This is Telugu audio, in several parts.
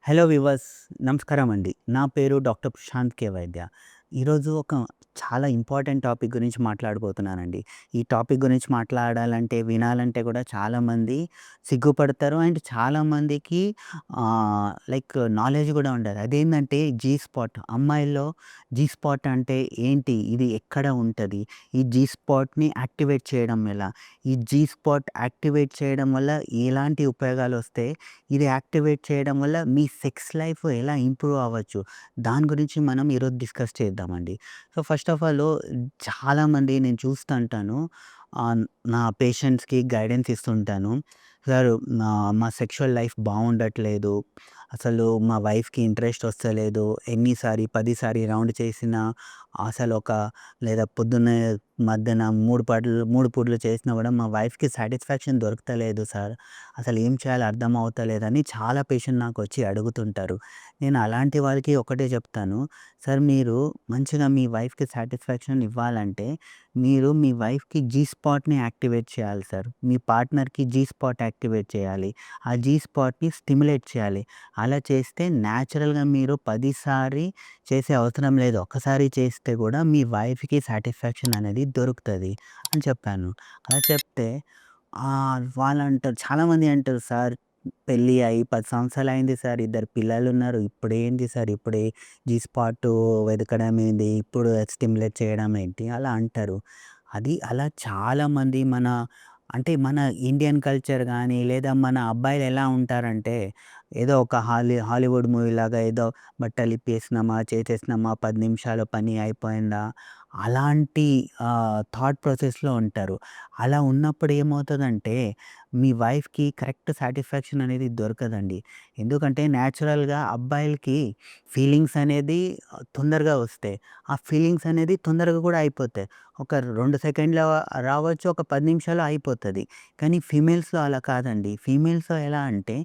హలో వివర్స్, నమస్కారం అండి. నా పేరు డాక్టర్ ప్రశాంత్ కే వైద్య. ఈరోజు ఒక చాలా ఇంపార్టెంట్ టాపిక్ గురించి మాట్లాడబోతున్నానండి. ఈ టాపిక్ గురించి మాట్లాడాలంటే, వినాలంటే కూడా చాలామంది సిగ్గుపడతారు. అండ్ చాలామందికి నాలెడ్జ్ కూడా ఉండదు. అదేంటంటే జీ స్పాట్. అమ్మాయిల్లో జీ స్పాట్ అంటే ఏంటి? ఇది ఎక్కడ ఉంటది? ఈ జీ స్పాట్‌ని యాక్టివేట్ చేయడం ఎలా? ఈ జీ స్పాట్ యాక్టివేట్ చేయడం వల్ల ఎలాంటి ఉపయోగాలొస్తాయి? ఇది యాక్టివేట్ చేయడం వల్ల మీ సెక్స్ లైఫ్ ఎలా ఇంప్రూవ్ అవ్వచ్చు? దాని గురించి మనం ఈరోజు డిస్కస్ చేద్దామండి. సో, ఫస్ట్ ఆఫ్ ఆల్ చాలామంది నేను చూస్తుంటాను. ఆహ్, నా పేషెంట్స్‌కి గైడెన్స్ ఇస్తుంటాను. సార్, మా సెక్షువల్ లైఫ్ బావుండట్లేదు. అసలు మా వైఫ్‌కి ఇంట్రెస్ట్ వస్తలేదు. ఎన్నిసారి 10 సారి రౌండ్ చేసినా అసలొక లేదా పొద్దున్నే, మధ్యాహ్నం 3 పూటలు చేసినా కూడా మా వైఫ్‌కి సాటిస్ఫాక్షన్ దొరుకుతలేదు సార్. అసలు ఏం చేయాలో అర్థం అవుతలేదని చాలా పేషెంట్ నాకొచ్చి అడుగుతుంటారు. నేను అలాంటి వాళ్ళకి ఒకటే చెప్తాను. సార్, మీరు మంచిగా మీ వైఫ్‌కి సాటిస్ఫాక్షన్ ఇవ్వాలంటే మీరు మీ వైఫ్‌కి జీ స్పాట్‌ని యాక్టివేట్ చేయాలి సార్. మీ పార్ట్నర్‌కి జీ స్పాట్ యాక్టివేట్ చేయాలి. ఆ జీ స్పాట్‌ని స్టిమ్యులేట్ చేయాలి. అలా చేస్తే న్యాచురల్‌గా మీరు 10 సారి చేసే అవసరం లేదు. ఒక్కసారి చేస్తే కూడా మీ వైఫ్‌కి సాటిస్ఫాక్షన్ అనేది దొరుకుతది అని చెప్పాను. అలా చెప్తే వాళ్ళంటారు, చాలామంది అంటారు, సార్ పెళ్లి అయ్యి 10 సంవత్సరాలయింది సార్. ఇద్దరు పిల్లలున్నారు. ఇప్పుడేంటి సార్, ఇప్పుడే జీ స్పాటు వెతకడం ఏంది? ఇప్పుడు స్టిమ్యులేట్ చేయడం ఏంటి? అలా అంటారు. అది అలా చాలామంది అంటే మన ఇండియన్ కల్చర్ గానీ, లేదా మన అబ్బాయిలు ఎలా ఉంటారంటే, ఏదో ఒక హాలీవుడ్ మూవీలాగా ఏదో బట్టలిప్పేసినామా, చేసేసినామా, 10 నిమిషాల్లో పని అయిపోయిందా, అలాంటి థాట్ ప్రాసెస్‌లో ఉంటారు. అలా ఉన్నప్పుడు ఏమవుతదంటే, మీ వైఫ్‌కి కరెక్ట్ సాటిస్ఫాక్షన్ అనేది దొరకదండి. ఎందుకంటే నేచురల్‌గా అబ్బాయిలకి ఫీలింగ్స్ అనేది తొందరగా వస్తాయి. ఆ ఫీలింగ్స్ అనేది తొందరగా కూడా అయిపోతాయి. ఒక 2 సెకండ్‌లో రావచ్చు, ఒక 10 నిమిషాల్లో అయిపోతది. కానీ ఫీమేల్స్‌లో అలా కాదండి. ఫీమేల్స్‌లో ఎలా అంటే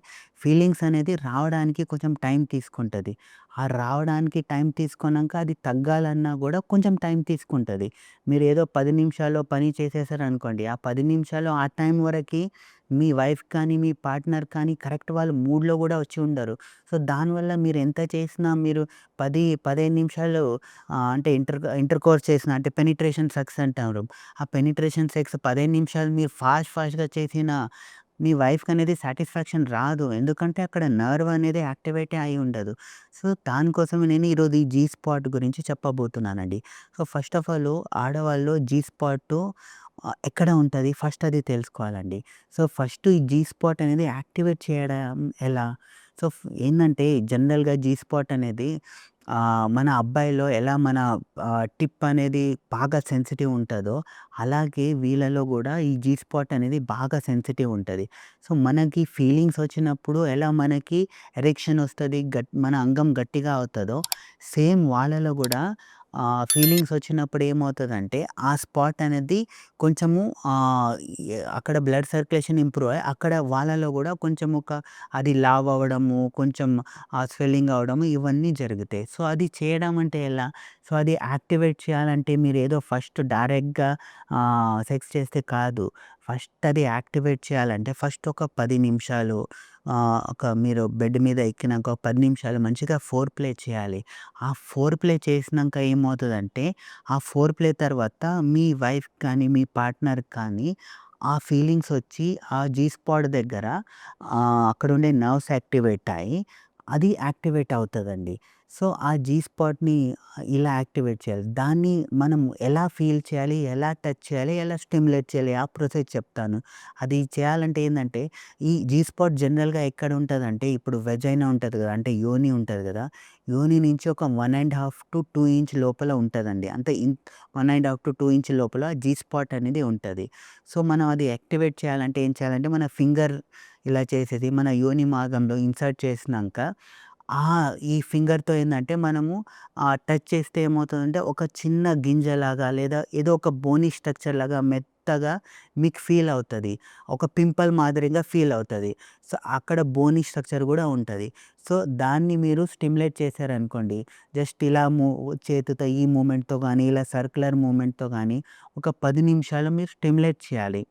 ఫీలింగ్స్ అనేది రావడానికి కొంచెం టైం తీసుకుంటది. ఆ రావడానికి టైం తీసుకున్నాక అది తగ్గాలన్నా గూడా కొంచెం టైం తీసుకుంటది. మీరేదో 10 నిమిషాల్లో పని చేసేసారనుకోండి, ఆ 10 నిమిషాల్లో ఆ టైం వరకి మీ వైఫ్ కానీ, మీ పార్ట్నర్ కానీ కరెక్ట్ వాళ్ళు మూడ్‌లో గూడా వచ్చి ఉండరు. సో, దానివల్ల మీరు ఎంత చేసినా మీరు 15 నిమిషాలు అంటే ఇంటర్‌కోర్స్ చేసిన అంటే పెనిట్రేషన్ సెక్స్ అంటారు. ఆ పెనిట్రేషన్ సెక్స్ 15 నిమిషాలు మీరు ఫాస్ట్‌గా చేసినా మీ వైఫ్‌కనేది సాటిస్ఫాక్షన్ రాదు. ఎందుకంటే అక్కడ నర్వ్ అనేది యాక్టివేటే అయి ఉండదు. సో, దానికోసమే నేను ఈరోజు ఈ జీ స్పాట్ గురించి చెప్పబోతున్నానండి. సో, ఫస్ట్ ఆఫ్ ఆల్ ఆడవాళ్ళలో జీ స్పాటు ఎక్కడ ఉంటది? ఫస్ట్ అది తెలుసుకోవాలండి. సో, ఫస్ట్ ఈ జీ స్పాట్ అనేది యాక్టివేట్ చేయడం ఎలా? సో, ఏందంటే జనరల్‌గా జీ స్పాట్ అనేది మన అబ్బాయిలో ఎలా మన టిప్ అనేది బాగా సెన్సిటివ్ ఉంటదో, అలాగే వీళ్ళలో గూడా ఈ జీ స్పాట్ అనేది బాగా సెన్సిటివ్ ఉంటది. సో, మనకి ఫీలింగ్స్ వచ్చినప్పుడు ఎలా మనకి ఎరెక్షన్ ఒస్తది, మన అంగం గట్టిగా అవుతదో, సేమ్ వాళ్ళలో గూడా ఫీలింగ్స్ వచ్చినప్పుడు ఏమవుతదంటే, ఆ స్పాట్ అనేది కొంచెము ఆహ్, అక్కడ బ్లడ్ సర్క్యులేషన్ ఇంప్రూవ్ అయ్యి, అక్కడ వాళ్ళలో గూడా కొంచెం అది లావ్ అవ్వడము, కొంచెం స్వెల్లింగ్ అవ్వడము ఇవన్నీ జరుగుతాయి. సో, అది చేయడం అంటే ఎలా? సో, అది యాక్టివేట్ చేయాలంటే మీరేదో ఫస్ట్ డైరెక్ట్‌గా సెక్స్ చేస్తే కాదు. ఫస్ట్ అది యాక్టివేట్ చేయాలంటే ఫస్ట్ ఒక 10 నిమిషాలు మీరు బెడ్ మీద ఎక్కినాక ఒక 10 నిమిషాలు మంచిగా ఫోర్ ప్లే చేయాలి. ఆ ఫోర్ ప్లే చేసినంక ఏమవుతదంటే, ఆ ఫోర్ ప్లే తర్వాత మీ వైఫ్ కానీ, మీ పార్ట్నర్ కానీ ఆ ఫీలింగ్స్ వచ్చి ఆ జీ స్పాట్ దగ్గర అక్కడుండే నర్వ్స్ యాక్టివేట్ అయ్యి, అది యాక్టివేట్ అవుతదండి. సో, ఆ జీ స్పాట్‌ని ఇలా యాక్టివేట్ చేయాలి. దాన్ని మనం ఎలా ఫీల్ చేయాలి? ఎలా టచ్ చేయాలి? ఎలా స్టిమ్యులేట్ చేయాలి? ఆ ప్రాసెస్ చెప్తాను. అది చేయాలంటే ఏందంటే, ఈ జీ స్పాట్ జనరల్‌గా ఎక్కడ ఉంటదంటే, ఇప్పుడు వెజైనా ఉంటది గదా! అంటే యోని ఉంటది గదా! యోని నుంచి ఒక 1½ to 2 ఇంచ్ లోపల ఉంటదండి. అంటే 1½ to 2 ఇంచ్ లోపల జీ స్పాట్ అనేది ఉంటది. సో, మనం అది యాక్టివేట్ చేయాలంటే ఏం చేయాలంటే, మన ఫింగర్ ఇలా చేసేసి మన యోని మార్గంలో ఇన్సర్ట్ చేసినంక ఈ ఫింగర్‌తో ఏందంటే మనము టచ్ చేస్తే ఏమవుతదంటే ఒక చిన్న గింజలాగా లేదా ఏదో ఒక బోనీ స్ట్రక్చర్ లాగా మెత్తగా మీకు ఫీల్ అవుతది. ఒక పింపుల్ మాదిరిగా ఫీల్ అవుతది. సో, అక్కడ బోనీ స్ట్రక్చర్ గూడా ఉంటది. సో, దాన్ని మీరు స్టిమ్యులేట్ చేశారనుకోండి, జస్ట్ ఇలా చేతితో ఈ మూవ్‌మెంట్‌తో గానీ, ఇలా సర్క్యులర్ మూవ్‌మెంట్‌తో గానీ ఒక 10 నిమిషాలు మీరు స్టిమ్యులేట్ చేయాలి.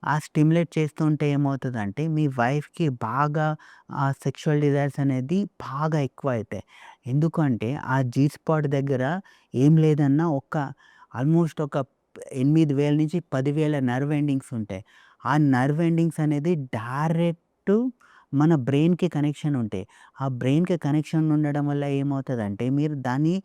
ఆ స్టిమ్యులేట్ చేస్తుంటే ఏమవుతదంటే మీ వైఫ్‌కి బాగా సెక్షువల్ డిజైర్స్ అనేది బాగా ఎక్కువైతాయి. ఎందుకంటే ఆ జీ స్పాట్ దగ్గర ఏం లేదన్నా ఆల్మోస్ట్ ఒక 8,000-10,000 నర్వ్ ఎండింగ్స్ ఉంటాయి. ఆ నర్వ్ ఎండింగ్స్ అనేది డైరెక్ట్ మన బ్రెయిన్‌కి కనెక్షన్ ఉంటాయి. ఆ బ్రెయిన్‌కి కనెక్షన్ ఉండడం వల్ల ఏమవుతదంటే మీరు దాన్ని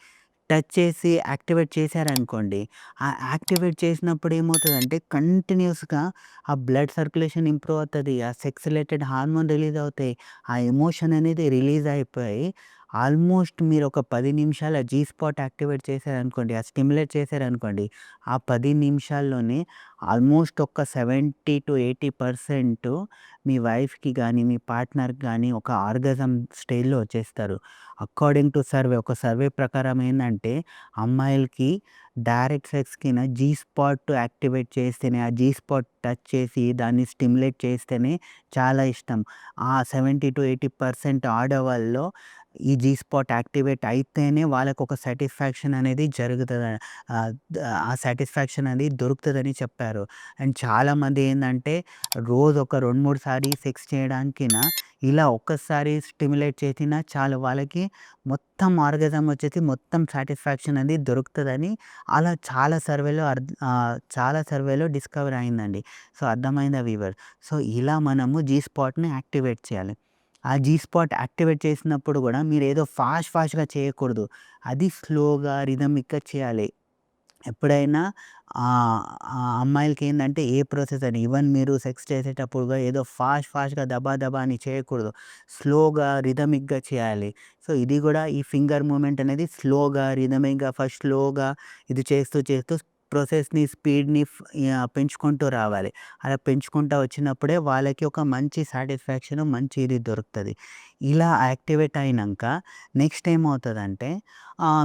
టచ్ చేసి యాక్టివేట్ చేశారనుకోండి. ఆ యాక్టివేట్ చేసినప్పుడు ఏమవుతదంటే కంటిన్యూయస్‌గా ఆ బ్లడ్ సర్క్యులేషన్ ఇంప్రూవ్ అవుతది. ఆ సెక్స్ రిలేటెడ్ హార్మోన్ రిలీజ్ అవుతాయి. ఆ ఎమోషన్ అనేది రిలీజ్ అయిపోయి ఆల్మోస్ట్ మీరు ఒక 10 నిమిషాలు జీ స్పాట్ యాక్టివేట్ చేశారనుకోండి. ఆ స్టిమ్యులేట్ చేశారనుకోండి. ఆ 10 నిమిషాల్లోనే ఆల్మోస్ట్ ఒక 70-80% మీ వైఫ్‌కి గాని, మీ పార్ట్నర్‌కి గాని ఒక ఆర్గాజం స్టేజ్‌లో వచ్చేస్తారు. అకార్డింగ్ టు ఒక సర్వే ప్రకారం ఏందంటే, అమ్మాయిలకి డైరెక్ట్ సెక్స్‌కిన జీ స్పాట్ యాక్టివేట్ చేస్తేనే, ఆ జీ స్పాట్ టచ్ చేసి దాన్ని స్టిమ్యులేట్ చేస్తేనే చాలా ఇష్టం. ఆ 70-80% ఆడవాళ్ళలో ఈ జీ స్పాట్ యాక్టివేట్ అయితేనే వాళ్ళకొక సాటిస్ఫాక్షన్ అనేది జరుగుతది. ఆ సాటిస్ఫాక్షన్ అనేది దొరుకుతదని చెప్పారు. అండ్ చాలామంది ఏందంటే, రోజు ఒక 2, 3 సారి సెక్స్ చేయడానికిన ఇలా ఒక్కసారి స్టిమ్యులేట్ చేసినా చాలు వాళ్ళకి మొత్తం ఆర్గాజం వచ్చేసి మొత్తం సాటిస్ఫాక్షన్ అనేది దొరుకుతదని చాలా సర్వేలో డిస్కవర్ అయిందండి. సో, అర్థమైందా వీవర్స్? సో, ఇలా మనము జీ స్పాట్‌ని యాక్టివేట్ చేయాలి. ఆ జీ స్పాట్ యాక్టివేట్ చేసినప్పుడు గూడా మీరేదో ఫాస్ట్‌గా చేయకూడదు. అది స్లోగా, రిథమిక్‌గా చేయాలి. ఎప్పుడైనా అమ్మాయిలకేందంటే ఏ ప్రాసెస్ అని ఈవెన్ మీరు సెక్స్ చేసేటప్పుడు గూడా ఏదో ఫాస్ట్‌గా దబా అని చేయకూడదు. స్లోగా, రిథమిక్‌గా చేయాలి. సో, ఇది గూడా ఈ ఫింగర్ మూవ్‌మెంట్ అనేది రిథమిక్‌గా ఫస్ట్ స్లోగా ఇది చేస్తూ ప్రాసెస్‌ని, స్పీడ్‌ని పెంచుకుంటూ రావాలి. అలా పెంచుకుంటా వచ్చినప్పుడే వాళ్ళకి ఒక మంచి సాటిస్ఫాక్షన్, మంచి ఇది దొరుకుతది. ఇలా యాక్టివేట్ అయినంక నెక్స్ట్ ఏమవుతదంటే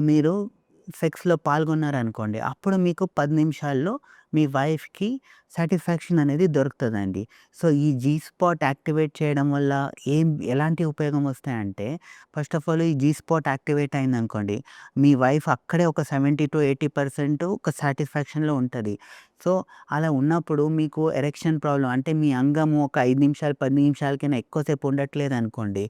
మీరు సెక్స్‌లో పాల్గొన్నారనుకోండి. అప్పుడు మీకు 10 నిమిషాల్లో మీ వైఫ్‌కి సాటిస్ఫాక్షన్ అనేది దొరుకుతదండి. సో, ఈ జీ స్పాట్ యాక్టివేట్ చేయడం వల్ల ఎలాంటి ఉపయోగం వస్తాయంటే, ఫస్ట్ ఆఫ్ ఆల్ ఈ జీ స్పాట్ యాక్టివేట్ అయిందనుకోండి, మీ వైఫ్ అక్కడే ఒక 70-80% ఒక సాటిస్ఫాక్షన్‌లో ఉంటది. సో, అలా ఉన్నప్పుడు మీకు ఎరెక్షన్ ప్రాబ్లమ్ అంటే మీ అంగము ఒక 5 నిమిషాలు, 10 నిమిషాలకైనా ఎక్కువ సేపు ఉండట్లేదనుకోండి,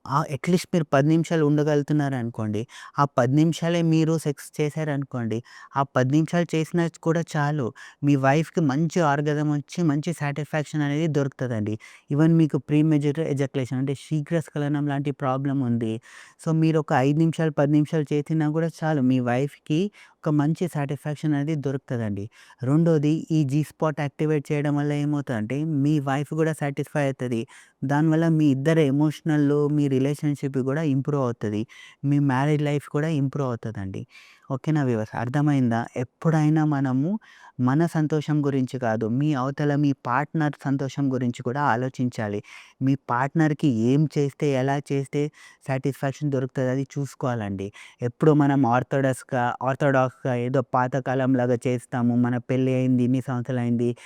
అట్‌లీస్ట్ మీరు 10 నిమిషాలు ఉండగలుగుతున్నారనుకోండి. ఆ 10 నిమిషాలే మీరు సెక్స్ చేశారనుకోండి. ఆ 10 నిమిషాలు చేసినా కూడా చాలు. మీ వైఫ్‌కి మంచి ఆర్గాజం వచ్చి మంచి సాటిస్ఫాక్షన్ అనేది దొరుకుతదండి. ఈవెన్ మీకు ప్రీమెచ్యూర్ ఎజాక్యులేషన్ అంటే శీఘ్రస్ఖలనం లాంటి ప్రాబ్లమ్ ఉంది. సో, మీరు ఒక 5 నిమిషాలు, 10 నిమిషాలు చేసినా కూడా చాలు. మీ వైఫ్‌కి ఒక మంచి సాటిస్ఫాక్షన్ అనేది దొరుకుతదండి. రెండోది ఈ జీ స్పాట్ యాక్టివేట్ చేయడం వల్ల ఏమవుతదంటే మీ వైఫ్ కూడా సాటిస్ఫై అయితది. దానివల్ల మీ ఇద్దరి మీ రిలేషన్‌షిప్ గూడా ఇంప్రూవ్ అవుతది. మీ మ్యారేజ్ లైఫ్ కూడా ఇంప్రూవ్ అవుతదండి. ఓకేనా వ్యూవర్స్ అర్థమైందా? ఎప్పుడైనా మనము మన సంతోషం గురించి కాదు, మీ పార్ట్నర్ సంతోషం గురించి కూడా ఆలోచించాలి. మీ పార్ట్నర్‌కి ఏం చేస్తే, ఎలా చేస్తే సాటిస్ఫాక్షన్ దొరుకుతది అది చూసుకోవాలండి. ఎప్పుడు మనం ఆర్థోడాక్స్‌గా ఏదో పాతకాలంలాగా చేస్తాము. మన పెళ్లి అయింది, ఇన్ని సంవత్సరాలయింది.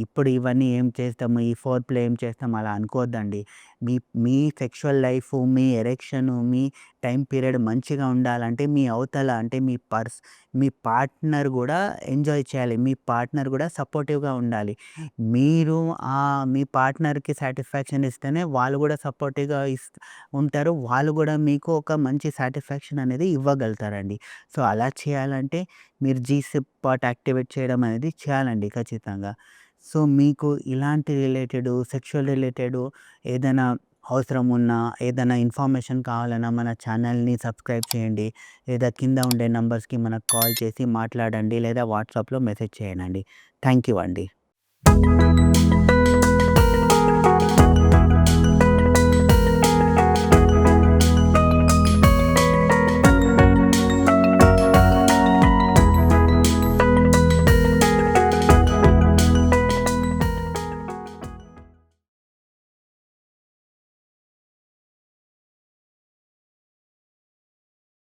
ఇప్పుడు ఇవన్నీ ఏం చేస్తాము, ఈ ఫోర్ ప్లే ఏం చేస్తాము అలా అనుకోవద్దండి. మీ మీ సెక్షువల్ లైఫు, మీ ఎరెక్షను, మీ టైమ్ పీరియడ్ మంచిగా ఉండాలంటే అంటే మీ పార్ట్నర్ గూడా ఎంజాయ్ చేయాలి. మీ పార్ట్నర్ గూడా సపోర్టివ్‌గా ఉండాలి. మీరు మీ పార్ట్నర్‌కి సాటిస్ఫాక్షన్ ఇస్తేనే వాళ్ళు గూడా సపోర్టివ్‌గా ఉంటారు. వాళ్ళు గూడా మీకు ఒక మంచి సాటిస్ఫాక్షన్ అనేది ఇవ్వగలుగుతారండి. సో, అలా చేయాలంటే మీరు జీ స్పాట్ యాక్టివేట్ చేయడం అనేది చేయాలండి ఖచ్చితంగా. సో, మీకు ఇలాంటి సెక్షువల్ రిలేటెడు ఏదైనా అవసరం ఉన్నా, ఏదైనా ఇన్ఫర్మేషన్ కావాలన్నా మన ఛానల్‌ని సబ్స్క్రైబ్ చేయండి. లేదా కింద ఉండే నంబర్స్‌కి మనకు కాల్ చేసి మాట్లాడండి. లేదా వాట్సాప్‌లో మెసేజ్ చేయండి. థాంక్ యూ అండి.